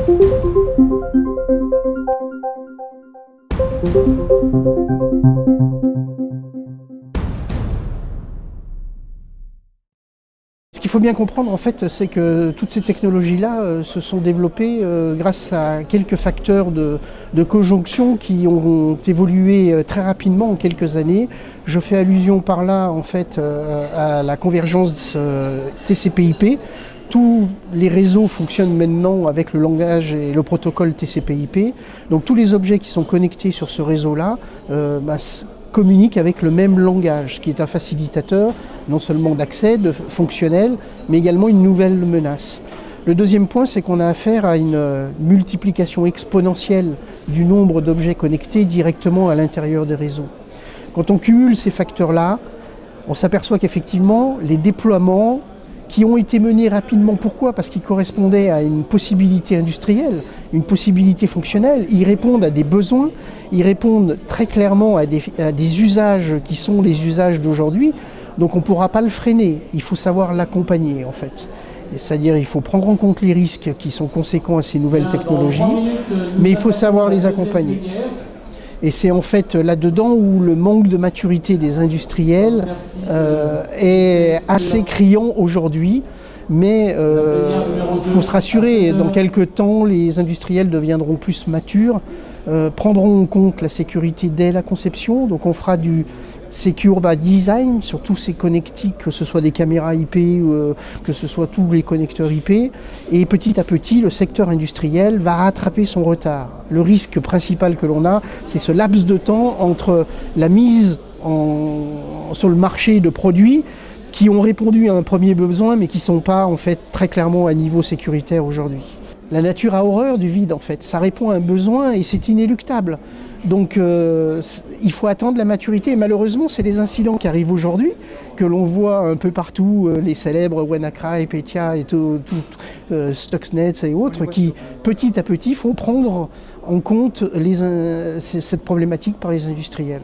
Ce qu'il faut bien comprendre, en fait, c'est que toutes ces technologies-là se sont développées grâce à quelques facteurs de conjonction qui ont évolué très rapidement en quelques années. Je fais allusion par là, en fait, à la convergence TCP/IP. Tous les réseaux fonctionnent maintenant avec le langage et le protocole TCP/IP. Donc tous les objets qui sont connectés sur ce réseau-là communiquent avec le même langage, qui est un facilitateur non seulement d'accès, de fonctionnel, mais également une nouvelle menace. Le deuxième point, c'est qu'on a affaire à une multiplication exponentielle du nombre d'objets connectés directement à l'intérieur des réseaux. Quand on cumule ces facteurs-là, on s'aperçoit qu'effectivement, les déploiements qui ont été menés rapidement. Pourquoi? Parce qu'ils correspondaient à une possibilité industrielle, une possibilité fonctionnelle. Ils répondent à des besoins, ils répondent très clairement à des usages qui sont les usages d'aujourd'hui. Donc on ne pourra pas le freiner, il faut savoir l'accompagner en fait. C'est-à-dire il faut prendre en compte les risques qui sont conséquents à ces nouvelles technologies, mais il faut savoir les accompagner. Et c'est en fait là-dedans où le manque de maturité des industriels est assez criant aujourd'hui. Mais il faut se rassurer, dans quelques temps, les industriels deviendront plus matures, prendront en compte la sécurité dès la conception. Donc on fera du Secure by Design sur tous ces connectiques, que ce soit des caméras IP, que ce soit tous les connecteurs IP. Et petit à petit, le secteur industriel va rattraper son retard. Le risque principal que l'on a, c'est ce laps de temps entre la mise sur le marché de produits qui ont répondu à un premier besoin, mais qui ne sont pas en fait très clairement à niveau sécuritaire aujourd'hui. La nature a horreur du vide en fait, ça répond à un besoin et c'est inéluctable. Donc il faut attendre la maturité et malheureusement c'est les incidents qui arrivent aujourd'hui, que l'on voit un peu partout, les célèbres WannaCry, Petya et Stuxnet et autres, qui petit à petit font prendre en compte cette problématique par les industriels.